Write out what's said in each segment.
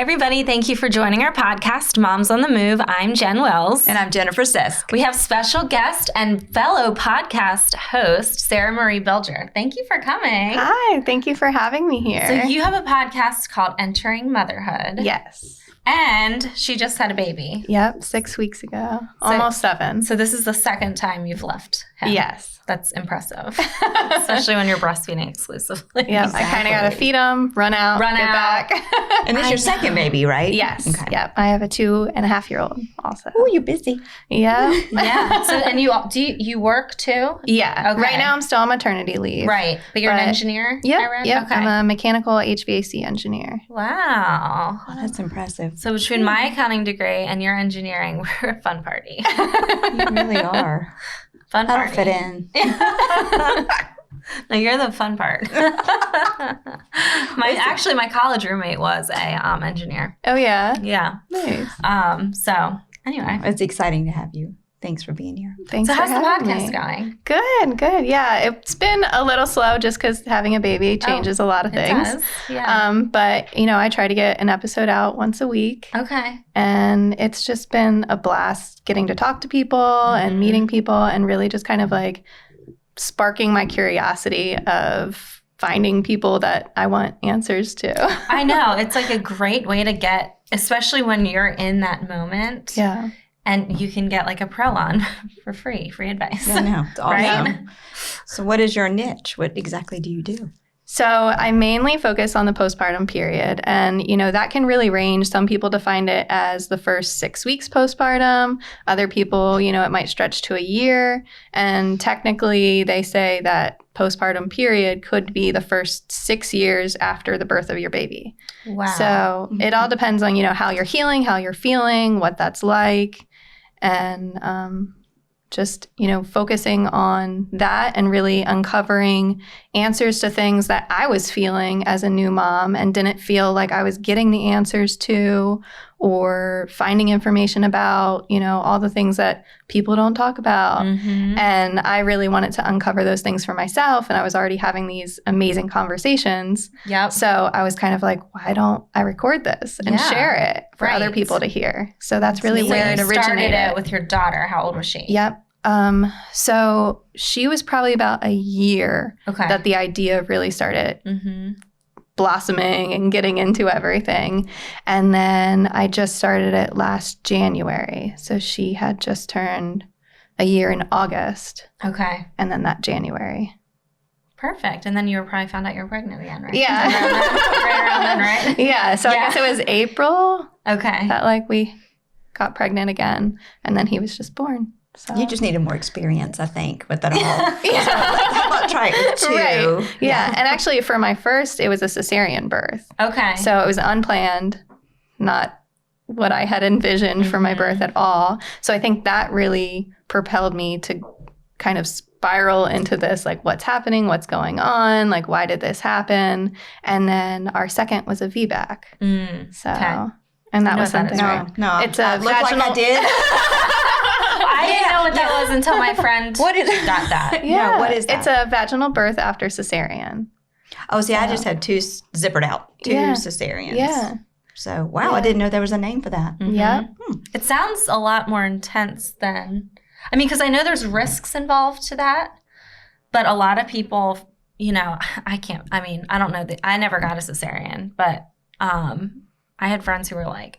Hey, everybody. Thank you for joining our podcast, Moms on the Move. I'm Jen Wells. And I'm Jennifer Sisk. We have special guest and fellow podcast host, Sarah Marie Bilger. Thank you for coming. Hi. Thank you for having me here. So you have a podcast called Entering Motherhood. Yes. And she just had a baby. Yep. 6 weeks ago. Almost 7. So this is the second time you've left him. Yes. That's impressive, especially when you're breastfeeding exclusively. Yeah, exactly. I kind of got to feed them, run out, get back. And this is your second baby, right? Yes. Okay. Yep. I have a 2.5-year-old also. Oh, you're busy. Yeah. Yeah. So, and you work too? Yeah. Okay. Right now I'm still on maternity leave. Right. But you're an engineer? Yep. Yep. Okay. I'm a mechanical HVAC engineer. Wow. Oh, that's impressive. So between my accounting degree and your engineering, we're a fun party. You really are. Fun I party. don't fit in. No, you're the fun part. My college roommate was a engineer. Oh, yeah? Yeah. Nice. So anyway. It's exciting to have you. Thanks for being here. Thanks So for how's the having podcast me. going? Good. Yeah. It's been a little slow just because having a baby changes a lot of things. It does. Yeah. But, I try to get an episode out once a week. Okay. And it's just been a blast getting to talk to people and meeting people and really just kind of like sparking my curiosity of finding people that I want answers to. I know. It's like a great way to get, especially when you're in that moment. Yeah. And you can get like a pro on for free advice. I know. It's awesome. Right? So what is your niche? What exactly do you do? So I mainly focus on the postpartum period. And, that can really range. Some people define it as the first 6 weeks postpartum. Other people, it might stretch to a year. And technically, they say that postpartum period could be the first 6 years after the birth of your baby. Wow. So it all depends on, how you're healing, how you're feeling, what that's like. And just, focusing on that and really uncovering answers to things that I was feeling as a new mom and didn't feel like I was getting the answers to, or finding information about, all the things that people don't talk about. Mm-hmm. And I really wanted to uncover those things for myself. And I was already having these amazing conversations. Yep. So I was kind of like, why don't I record this and share it for other people to hear? So that's really where it originated. You started it with your daughter. How old was she? Yep. So she was probably about a year that the idea really started blossoming and getting into everything. And then I just started it last January. So she had just turned a year in August. Okay. And then that January. Perfect. And then you probably found out you were pregnant again, right? Yeah. Right around then, right? Yeah. So I guess it was April Okay. that we got pregnant again. And then he was just born. So. You just needed more experience, I think, with it all. So how about try it too? Right. Yeah. And actually for my first, it was a cesarean birth. Okay. So it was unplanned, not what I had envisioned for my birth at all. So I think that really propelled me to kind of spiral into this, like, what's happening? What's going on? Like, why did this happen? And then our second was a VBAC. So, and that was something. No, it's a vaginal. Like I did. I didn't know what that was until my friend got that. Yeah. No, what is that? It's a vaginal birth after cesarean. Oh, see, I just had 2 zippered out, 2 cesareans. Yeah. So, wow, I didn't know there was a name for that. Mm-hmm. Yeah. It sounds a lot more intense than, because I know there's risks involved to that, but a lot of people, I don't know, I never got a cesarean, but I had friends who were like,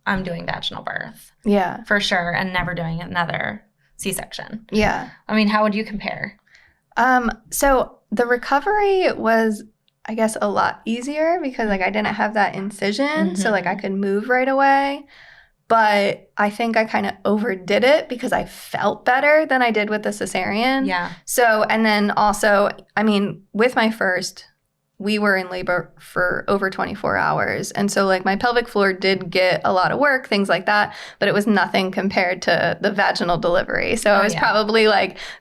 I'm doing vaginal birth. Yeah. For sure, and never doing another C-section. Yeah. How would you compare? So the recovery was, I guess, a lot easier because I didn't have that incision. So I could move right away. But I think I kind of overdid it because I felt better than I did with the cesarean. Yeah. So, and then also, with my first, we were in labor for over 24 hours. And so my pelvic floor did get a lot of work, things like that, but it was nothing compared to the vaginal delivery. So I was probably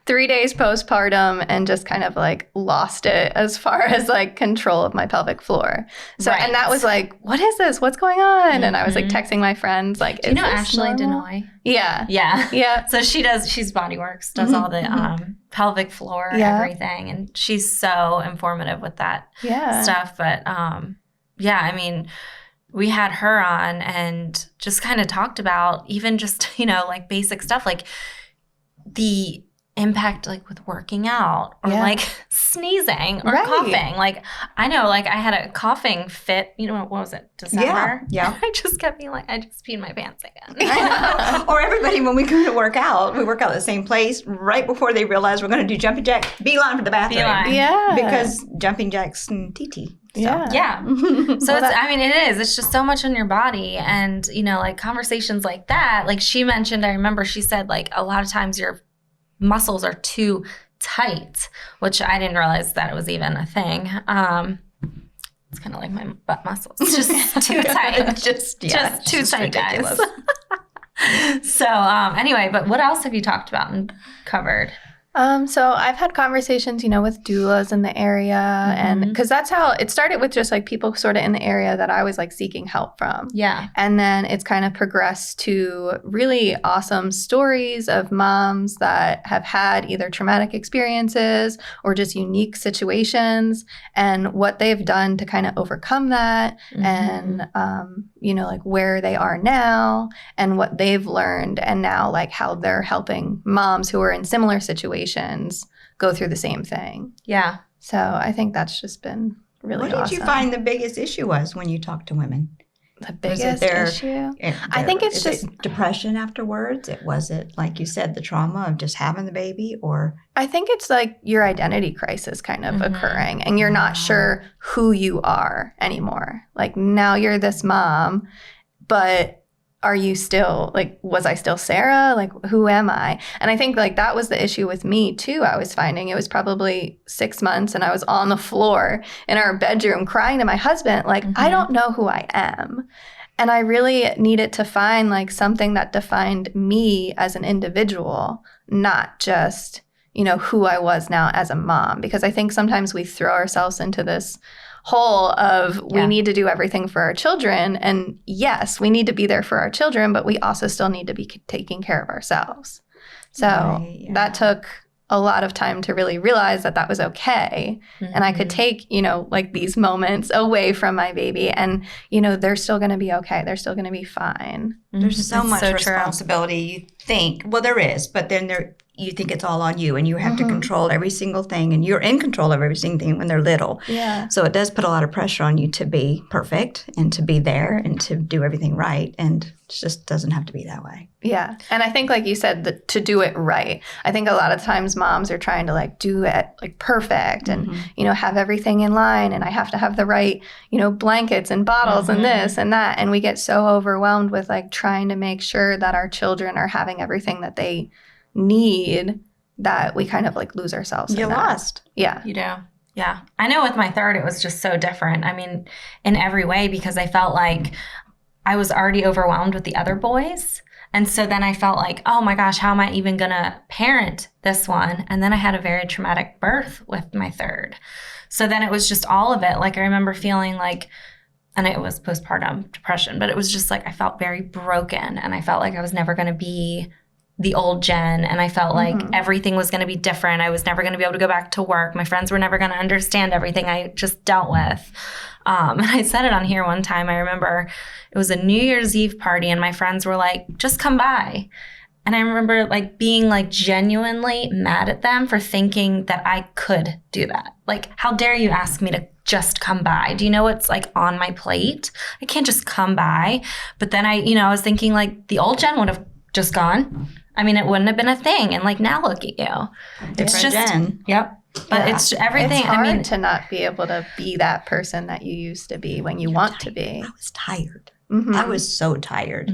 3 days postpartum and just kind of lost it as far as control of my pelvic floor. So, and that was what is this? What's going on? And I was texting my friends Do you know Ashley Denoy? Yeah. Yeah. Yeah. So she's Bodyworks, does all the pelvic floor, everything. And she's so informative with that stuff. But we had her on and just kind of talked about even just, like basic stuff, like the impact like with working out or like sneezing or coughing. Like I know, like I had a coughing fit, what was it, December? Yeah. I just kept being like, I just peed my pants again. I know. Or everybody, when we go to work out, we work out at the same place right before they realize we're going to do jumping jack, beeline for the bathroom. Beeline. Yeah. Because jumping jacks and TT. So. Yeah. So it is. It's just so much in your body. And, like conversations like that, like she mentioned, I remember she said like a lot of times your muscles are too tight, which I didn't realize that it was even a thing. It's kind of like my butt muscles. It's just too tight. just too tight, ridiculous. Guys. So anyway, but what else have you talked about and covered? So I've had conversations, with doulas in the area, and because that's how it started with just like people sort of in the area that I was like seeking help from. Yeah. And then it's kind of progressed to really awesome stories of moms that have had either traumatic experiences or just unique situations and what they've done to kind of overcome that and, like where they are now and what they've learned and now like how they're helping moms who are in similar situations go through the same thing. Yeah. So I think that's just been really awesome. What did you find the biggest issue was when you talked to women? The biggest issue? I think it's just depression afterwards. Was it, like you said, the trauma of just having the baby, or? I think it's like your identity crisis kind of occurring and you're not sure who you are anymore. Like now you're this mom, but are you still, like, was I still Sarah? Like, who am I? And I think, like, that was the issue with me, too. I was finding it was probably 6 months and I was on the floor in our bedroom crying to my husband, like, I don't know who I am. And I really needed to find, like, something that defined me as an individual, not just, who I was now as a mom. Because I think sometimes we throw ourselves into this whole of we need to do everything for our children. And yes, we need to be there for our children, but we also still need to be taking care of ourselves. So that took a lot of time to really realize that that was okay. And I could take, like these moments away from my baby and, they're still going to be okay. They're still going to be fine. There's so much responsibility. You think, well, there is, but then you think it's all on you and you have to control every single thing and you're in control of every single thing when they're little. Yeah. So it does put a lot of pressure on you to be perfect and to be there and to do everything right. And it just doesn't have to be that way. Yeah. And I think, like you said, to do it right. I think a lot of times moms are trying to like do it like perfect and, have everything in line. And I have to have the right, blankets and bottles and this and that. And we get so overwhelmed with like trying to make sure that our children are having everything that they need that we kind of like lose ourselves. You're lost. Yeah. You do. Yeah. I know with my third, it was just so different. I mean, in every way, because I felt like I was already overwhelmed with the other boys. And so then I felt like, oh my gosh, how am I even going to parent this one? And then I had a very traumatic birth with my third. So then it was just all of it. Like I remember feeling like, and it was postpartum depression, but it was just like I felt very broken and I felt like I was never going to be the old Jen, and I felt like everything was going to be different. I was never going to be able to go back to work. My friends were never going to understand everything I just dealt with. And I said it on here one time. I remember it was a New Year's Eve party and my friends were like, just come by. And I remember like being like genuinely mad at them for thinking that I could do that. Like, how dare you ask me to just come by? Do you know what's like on my plate? I can't just come by. But then I was thinking like the old Jen would have just gone. I mean, it wouldn't have been a thing. And like, now look at you. It's just, Jen. Yep. But it's everything. It's hard to not be able to be that person that you used to be when you want to be. I was tired. I was so tired.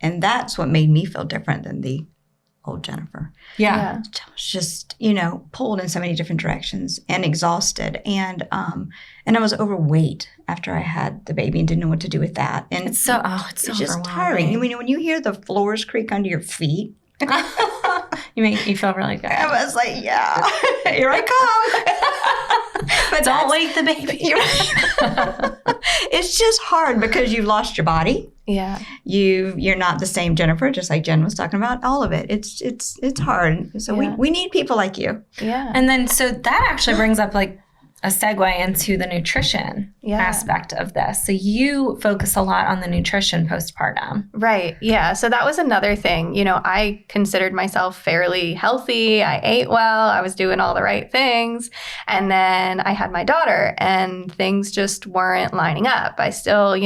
And that's what made me feel different than the old Jennifer. Yeah. I was just, pulled in so many different directions and exhausted. And I was overweight after I had the baby and didn't know what to do with that. And it's so just tiring. I mean, when you hear the floors creak under your feet, you feel really good. I was like, yeah, here I come. But don't wake the baby. It's just hard because you've lost your body. Yeah. You're not the same Jennifer, just like Jen was talking about. All of it. It's hard. So we need people like you. Yeah. And then so that actually brings up like a segue into the nutrition aspect of this. So you focus a lot on the nutrition postpartum. Right. Yeah. So that was another thing. I considered myself fairly healthy. I ate well. I was doing all the right things. And then I had my daughter and things just weren't lining up. I still,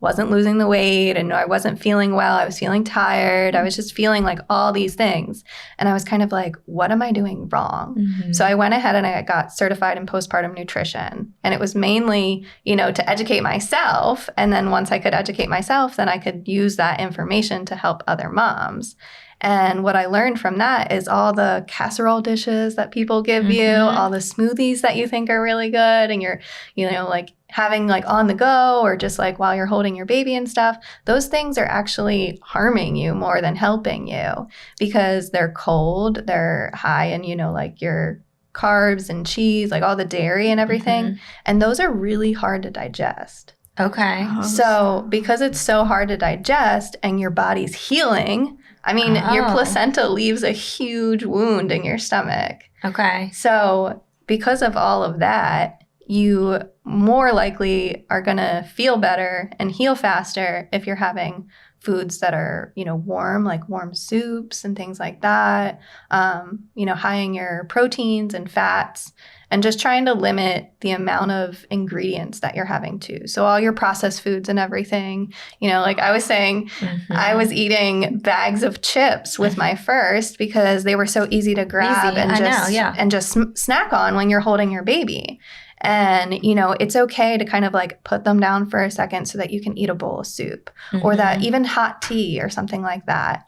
wasn't losing the weight and I wasn't feeling well. I was feeling tired. I was just feeling like all these things. And I was kind of like, what am I doing wrong? Mm-hmm. So I went ahead and I got certified in postpartum nutrition. And it was mainly, to educate myself. And then once I could educate myself, then I could use that information to help other moms. And what I learned from that is all the casserole dishes that people give you, all the smoothies that you think are really good and you're, like having like on the go or just like while you're holding your baby and stuff, those things are actually harming you more than helping you because they're cold, they're high in, like your carbs and cheese, like all the dairy and everything. And those are really hard to digest. Okay. So because it's so hard to digest and your body's healing, your placenta leaves a huge wound in your stomach. Okay. So because of all of that, you more likely are going to feel better and heal faster if you're having foods that are, warm, like warm soups and things like that, high in your proteins and fats, and just trying to limit the amount of ingredients that you're having too. So all your processed foods and everything, like I was saying, I was eating bags of chips with my first because they were so easy to grab and just snack on when you're holding your baby. And, it's okay to kind of like put them down for a second so that you can eat a bowl of soup or that even hot tea or something like that.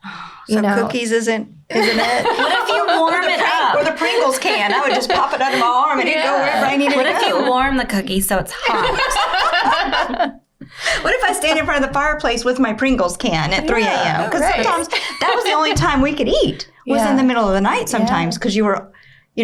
Cookies isn't it? What if you warm it up? Or the Pringles can. I would just pop it under my arm and it'd go wherever I needed to go. What if you warm the cookie so it's hot? What if I stand in front of the fireplace with my Pringles can at 3 a.m.? Because sometimes that was the only time we could eat was in the middle of the night sometimes because you were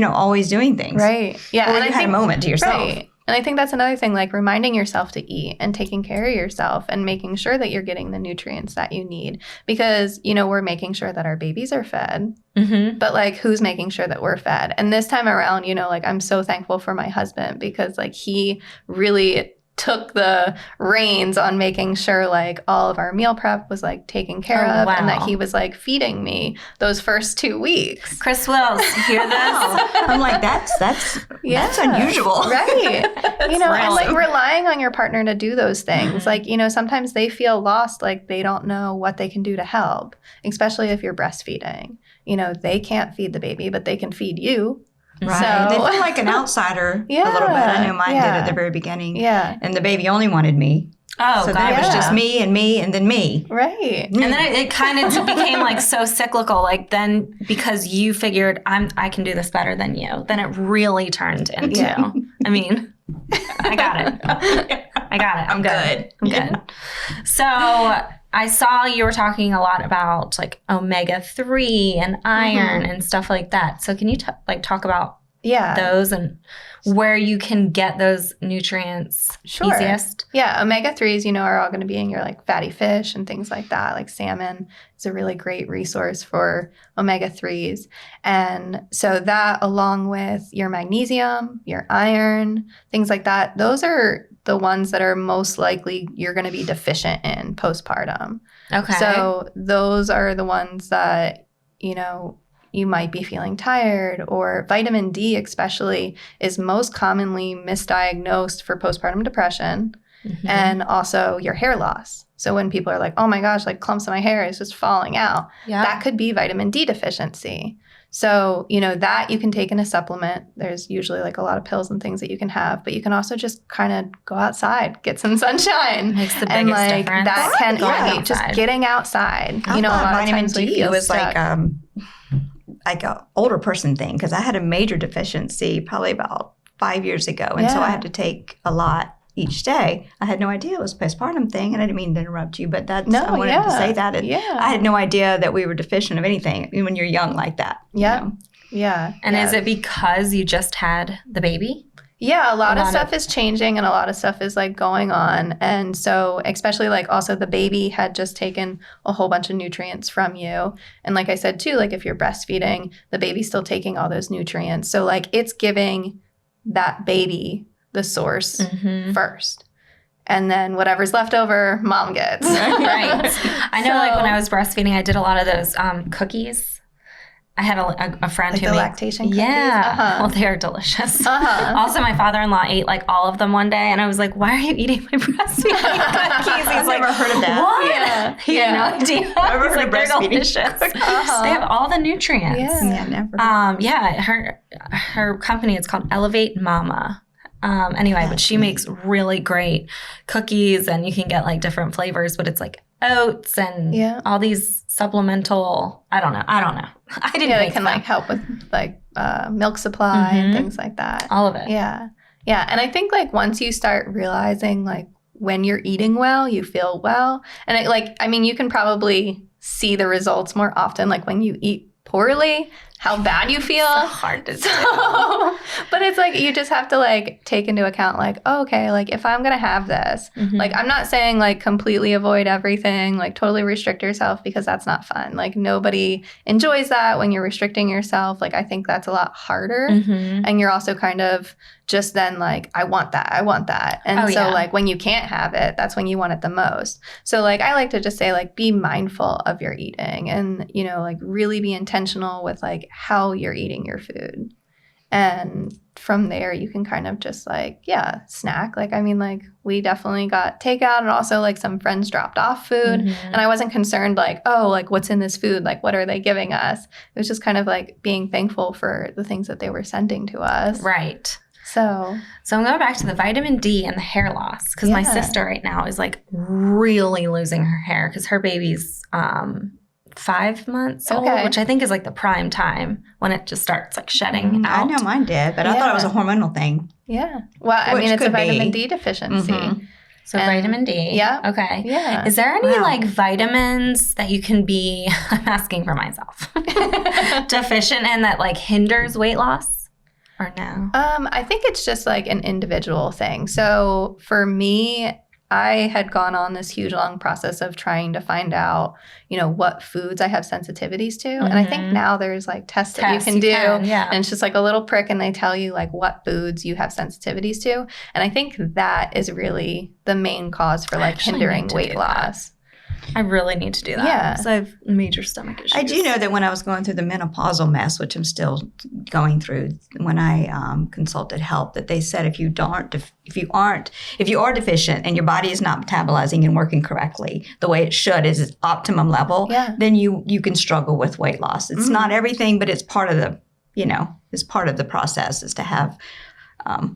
always doing things. Right. Yeah. Or you had a moment to yourself. Right. And I think that's another thing, like reminding yourself to eat and taking care of yourself and making sure that you're getting the nutrients that you need. Because, we're making sure that our babies are fed. But like, who's making sure that we're fed? And this time around, I'm so thankful for my husband because like he really took the reins on making sure like all of our meal prep was like taken care of and that he was like feeding me those first 2 weeks. Chris Wills, hear this? I'm like, that's unusual. Right. And like relying on your partner to do those things. Like, sometimes they feel lost, like they don't know what they can do to help, especially if you're breastfeeding. They can't feed the baby, but they can feed you. Right. So, they feel like an outsider a little bit. I know mine did at the very beginning. Yeah. And the baby only wanted me. Oh, so then it was just me and then me. Right. And then it kind of became like so cyclical. Like then because you figured I can do this better than you, then it really turned into, I got it. I'm good. So I saw you were talking a lot about like omega-3 and iron and stuff like that. So can you talk about those and where you can get those nutrients easiest? Yeah, omega-3s, are all going to be in your like fatty fish and things like that. Like salmon is a really great resource for omega-3s. And so that along with your magnesium, your iron, things like that, those are the ones that are most likely you're going to be deficient in postpartum. Okay. So those are the ones that, you might be feeling tired, or vitamin D especially is most commonly misdiagnosed for postpartum depression and also your hair loss. So when people are like, oh my gosh, like clumps of my hair is just falling out, that could be vitamin D deficiency. So, that you can take in a supplement. There's usually like a lot of pills and things that you can have, but you can also just kind of go outside, get some sunshine. Makes the biggest difference. That can just getting outside. A lot of times we feel was stuck. Like an older person thing because I had a major deficiency probably about 5 years ago. And so I had to take a lot each day. I had no idea it was a postpartum thing. And I didn't mean to interrupt you, but I wanted to say that. I had no idea that we were deficient of anything when you're young like that. Yeah. Yeah. And is it because you just had the baby? Yeah, a lot of stuff is changing and a lot of stuff is like going on. And so especially like also the baby had just taken a whole bunch of nutrients from you. And like I said too, like if you're breastfeeding, the baby's still taking all those nutrients. So like it's giving that baby the source first. And then whatever's left over, mom gets. Right. I know, like when I was breastfeeding, I did a lot of those cookies. I had a friend like who the made lactation cookies? Yeah. Well, they're delicious. Also, my father-in-law ate like all of them one day, and I was like, "Why are you eating my breastfeeding cookies?" He's like, never heard of that. What? He had no idea. I've heard He's of they're breastfeeding delicious. They have all the nutrients. Yeah. Never. Her company, it's called Elevate Mama. Anyway, but she makes really great cookies, and you can get like different flavors, but it's like oats and all these supplemental. I don't know. I didn't. Yeah, it can like help with like milk supply and things like that. All of it. Yeah, yeah. And I think like once you start realizing like when you're eating well, you feel well, and you can probably see the results more often. Like when you eat poorly, how bad you feel. So hard to do. But it's like you just have to like take into account like, oh, okay, like if I'm gonna have this, like I'm not saying like completely avoid everything, like totally restrict yourself, because that's not fun. Like nobody enjoys that when you're restricting yourself. Like I think that's a lot harder. And you're also kind of just then like, I want that. And like when you can't have it, that's when you want it the most. So like I like to just say like be mindful of your eating and, you know, like really be intentional with like how you're eating your food. And from there you can kind of just like, snack. Like, I mean, like we definitely got takeout and also like some friends dropped off food. And I wasn't concerned like, oh, like what's in this food? Like, what are they giving us? It was just kind of like being thankful for the things that they were sending to us. Right. So I'm going back to the vitamin D and the hair loss, because my sister right now is like really losing her hair because her baby's 5 months old, which I think is like the prime time when it just starts like shedding out. I know mine did, but I thought it was a hormonal thing. Yeah. Well, I mean, it's a vitamin D deficiency. So vitamin D. Yeah. Okay. Yeah. Is there any like vitamins that you can be, I'm asking for myself, deficient in that like hinders weight loss? Or no? I think it's just like an individual thing. So for me, I had gone on this huge long process of trying to find out, you know, what foods I have sensitivities to. And I think now there's like tests that you can do. And it's just like a little prick and they tell you like what foods you have sensitivities to. And I think that is really the main cause for like hindering weight loss. I really need to do that. Yeah. Because I have major stomach issues. I do know that when I was going through the menopausal mess, which I'm still going through, when I consulted help, that they said if you are deficient and your body is not metabolizing and working correctly the way it should, is its optimum level, then you can struggle with weight loss. It's not everything, but it's part of the, it's part of the process is to have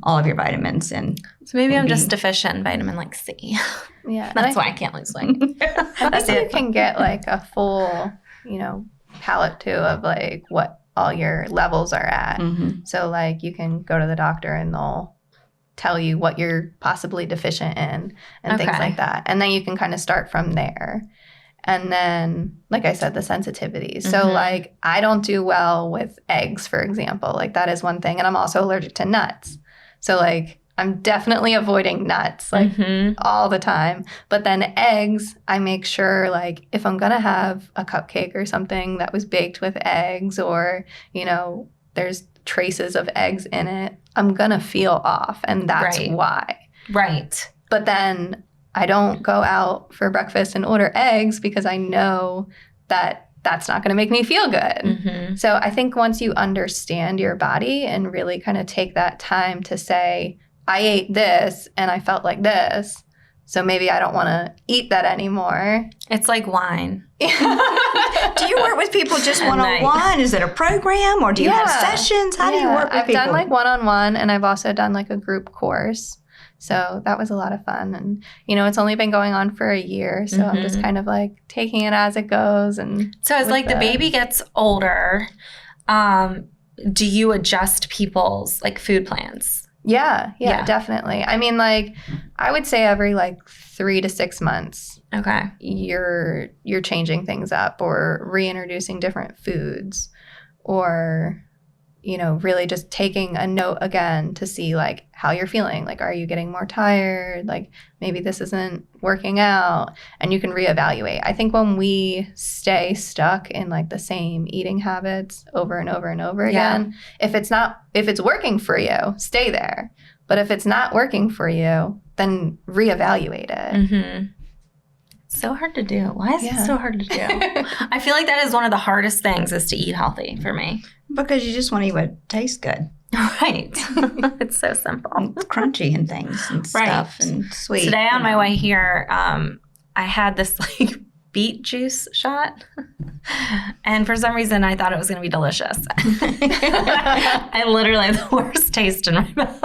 all of your vitamins. And so maybe I'm just deficient in vitamin like C. Yeah. That's why I can't lose weight. I think you can get like a full, palette too of like what all your levels are at. So like you can go to the doctor and they'll tell you what you're possibly deficient in and things like that. And then you can kind of start from there. And then, like I said, the sensitivities. So like I don't do well with eggs, for example. Like that is one thing. And I'm also allergic to nuts. So like I'm definitely avoiding nuts like all the time. But then eggs, I make sure like if I'm going to have a cupcake or something that was baked with eggs or, there's traces of eggs in it, I'm going to feel off. And that's why. Right. But then I don't go out for breakfast and order eggs because I know that that's not going to make me feel good. So I think once you understand your body and really kind of take that time to say, I ate this and I felt like this, so maybe I don't want to eat that anymore. It's like wine. Do you work with people just one-on-one? Is it a program or do you have sessions? How do you work with people? I've done like one-on-one and I've also done like a group course. So that was a lot of fun. And, it's only been going on for a year. So I'm just kind of like taking it as it goes. And so as like the baby gets older, do you adjust people's like food plans? Yeah, definitely. I mean, like I would say every like 3 to 6 months. Okay. You're changing things up or reintroducing different foods or really just taking a note again to see like how you're feeling. Like, are you getting more tired? Like maybe this isn't working out, and you can reevaluate. I think when we stay stuck in like the same eating habits over and over and over again, if it's working for you, stay there. But if it's not working for you, then reevaluate it. Mm-hmm. So hard to do. Why is it so hard to do? I feel like that is one of the hardest things is to eat healthy for me. Because you just want to eat what tastes good. Right. It's so simple. It's crunchy and things and stuff and sweet. Today on my way here, I had this like beet juice shot. And for some reason, I thought it was going to be delicious. I literally had the worst taste in my mouth.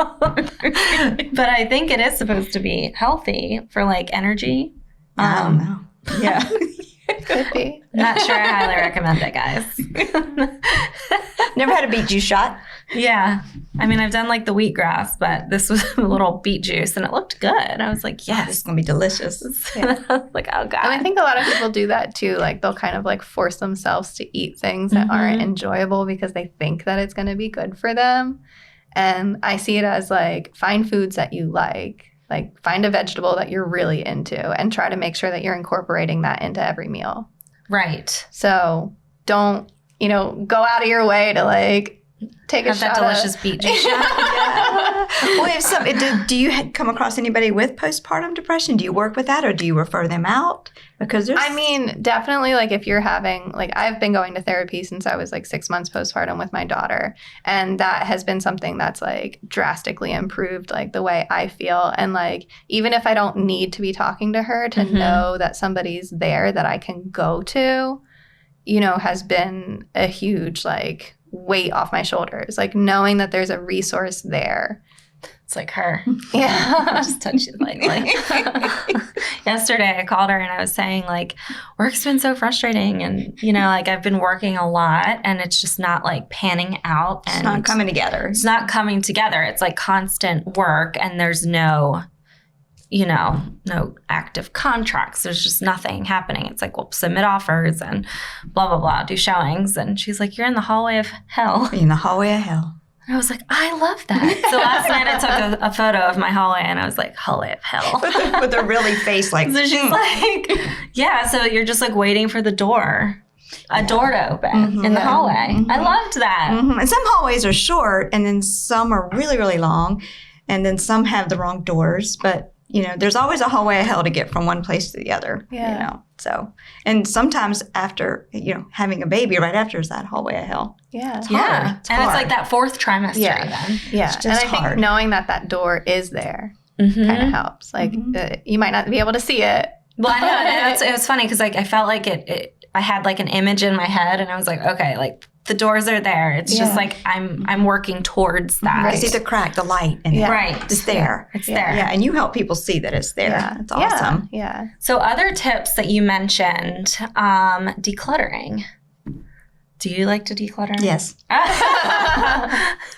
But I think it is supposed to be healthy for like energy. I don't know. Yeah. Could be. Not sure I highly recommend it, guys. Never had a beet juice shot. Yeah. I mean, I've done like the wheatgrass, but this was a little beet juice and it looked good. I was like, yes. This is going to be delicious. Like, oh, God. And I think a lot of people do that too. Like they'll kind of like force themselves to eat things that aren't enjoyable because they think that it's going to be good for them. And I see it as like, find foods that you like. Like find a vegetable that you're really into and try to make sure that you're incorporating that into every meal. Right. So don't, go out of your way to like take a shot that delicious beet juice shot. Well, do you come across anybody with postpartum depression? Do you work with that or do you refer them out? Because definitely like if you're having, like I've been going to therapy since I was like 6 months postpartum with my daughter. And that has been something that's like drastically improved like the way I feel. And like, even if I don't need to be talking to her, to know that somebody's there that I can go to, has been a huge like weight off my shoulders. Like knowing that there's a resource there. It's like her. Yeah. Just touch it lightly. Yesterday I called her and I was saying like, work's been so frustrating and, like I've been working a lot and it's just not like panning out. And it's not coming together. It's not coming together. It's like constant work and there's no active contracts. There's just nothing happening. It's like, well, submit offers and blah, blah, blah, do showings. And she's like, you're in the hallway of hell. In the hallway of hell. And I was like, I love that. So last night I took a photo of my hallway and I was like, hallway of hell. with a really face like. So she's like, yeah, so you're just like waiting for the door. A door to open in the hallway. I loved that. And some hallways are short and then some are really, really long. And then some have the wrong doors. But, there's always a hallway of hell to get from one place to the other. Yeah. So, and sometimes after, having a baby right after is that hallway of hell. Yeah. It's hard. It's It's like that fourth trimester then. Yeah. It's just and I hard. think knowing that door is there kind of helps. Like you might not be able to see it. Well, I know. And it was funny because like I felt like I had like an image in my head and I was like, okay, like the doors are there. It's just like I'm working towards that. I see the crack, the light, and right. It's there. It's there. Yeah, and you help people see that it's there. Yeah. It's awesome. Yeah. So other tips that you mentioned, decluttering. Do you like to declutter? Yes.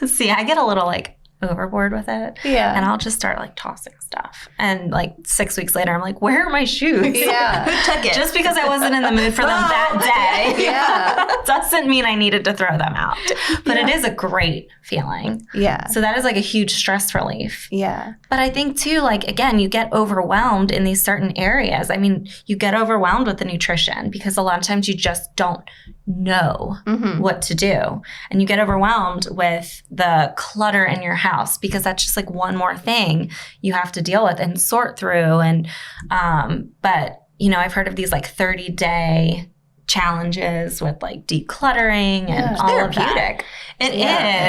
See, I get a little like overboard with it. Yeah. And I'll just start like tossing stuff. And like 6 weeks later, I'm like, where are my shoes? Yeah. Who took it? Just because I wasn't in the mood for them that day doesn't mean I needed to throw them out. But it is a great feeling. Yeah. So that is like a huge stress relief. Yeah. But I think too, like, again, you get overwhelmed in these certain areas. I mean, you get overwhelmed with the nutrition because a lot of times you just don't know what to do. And you get overwhelmed with the clutter in your house because that's just like one more thing you have to deal with and sort through. And, but, I've heard of these like 30-day challenges with like decluttering and all of that. It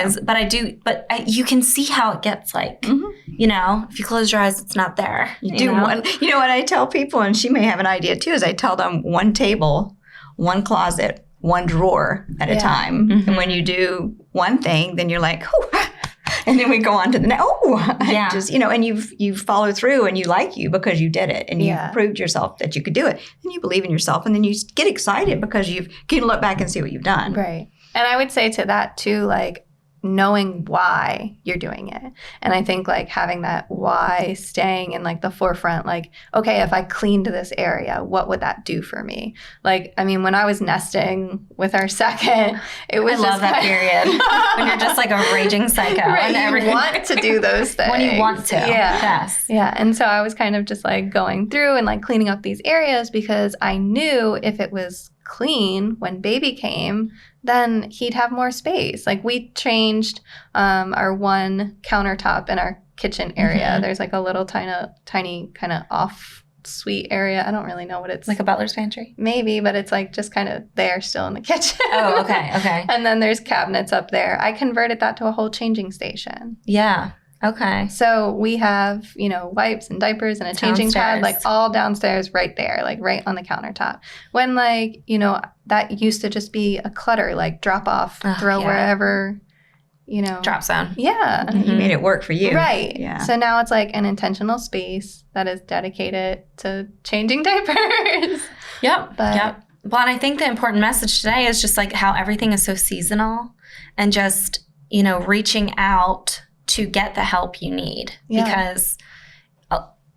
is, but you can see how it gets like, if you close your eyes, it's not there. You do one. You know what I tell people, and she may have an idea too, is I tell them one table, one closet, one drawer at a time. And when you do one thing, then you're like, whew. And then we go on to the next. And you follow through and you because you did it and you proved yourself that you could do it. And you believe in yourself and then you get excited because you can look back and see what you've done. Right. And I would say to that too, like knowing why you're doing it. And I think like having that why staying in like the forefront, like, okay, if I cleaned this area, what would that do for me? Like, I mean, when I was nesting with our second, it was I love that period when you're just like a raging psycho. Right, and you want to do those things. When you want to. Yeah. Yes. Yeah. And so I was kind of just like going through and like cleaning up these areas because I knew if it was clean when baby came, then he'd have more space. Like we changed our one countertop in our kitchen area. Mm-hmm. There's like a little tiny kind of off suite area. I don't really know what it's like a butler's pantry. Maybe, but it's like just kind of there still in the kitchen. Oh, okay. And then there's cabinets up there. I converted that to a whole changing station. Yeah. Okay. So we have, you know, wipes and diapers and a changing pad, like all downstairs right there, like right on the countertop. When like, you know, that used to just be a clutter, like drop off, throw wherever, you know. Drop zone. Yeah. Mm-hmm. You made it work for you. Right. Yeah. So now it's like an intentional space that is dedicated to changing diapers. Yep. Well, and I think the important message today is just like how everything is so seasonal and just, you know, reaching out to get the help you need. Yeah. Because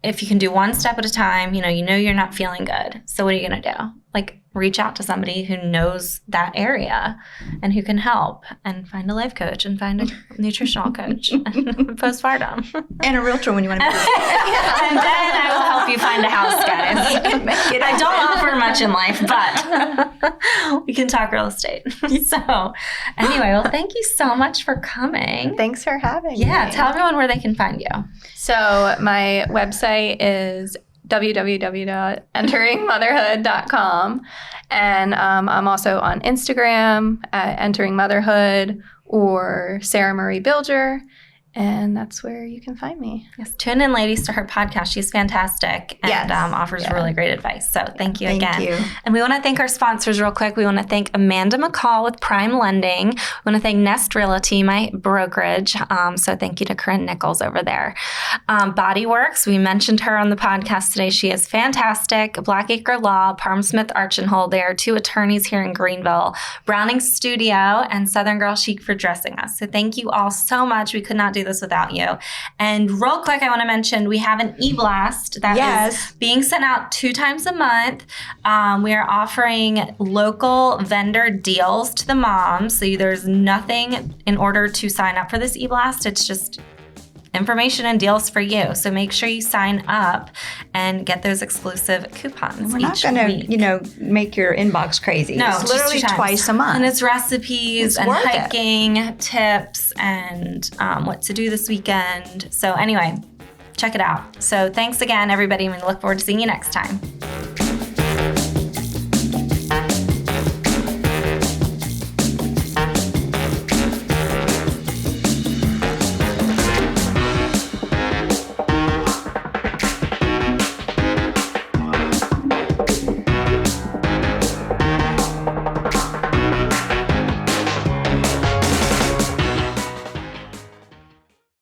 if you can do one step at a time, you know you're not feeling good. So what are you going to do? Like reach out to somebody who knows that area and who can help, and find a life coach and find a nutritional coach and postpartum. And a realtor when you want to. And then I will help you find a house, guys. I don't offer much in life, but we can talk real estate. So anyway, well, thank you so much for coming. Thanks for having me. Yeah, tell everyone where they can find you. So my website is www.enteringmotherhood.com. And I'm also on Instagram at Entering Motherhood or Sarah Marie Bilger. And that's where you can find me. Yes, tune in, ladies, to her podcast. She's fantastic and offers really great advice. So thank you again. Thank you. And we want to thank our sponsors real quick. We want to thank Amanda McCall with Prime Lending. We want to thank Nest Realty, my brokerage. So thank you to Corinne Nichols over there. Body Works, we mentioned her on the podcast today. She is fantastic. Blackacre Law, Parham Smith Archenhold. They are 2 attorneys here in Greenville. Browning Studio and Southern Girl Chic for dressing us. So thank you all so much. We could not do this without you. And real quick, I want to mention we have an e-blast that is being sent out 2 times a month. We are offering local vendor deals to the moms. So there's nothing in order to sign up for this e-blast. It's just information and deals for you. So make sure you sign up and get those exclusive coupons. We're not going to, make your inbox crazy. No, it's literally twice a month. And it's recipes and hiking tips and what to do this weekend. So anyway, check it out. So thanks again, everybody. We look forward to seeing you next time.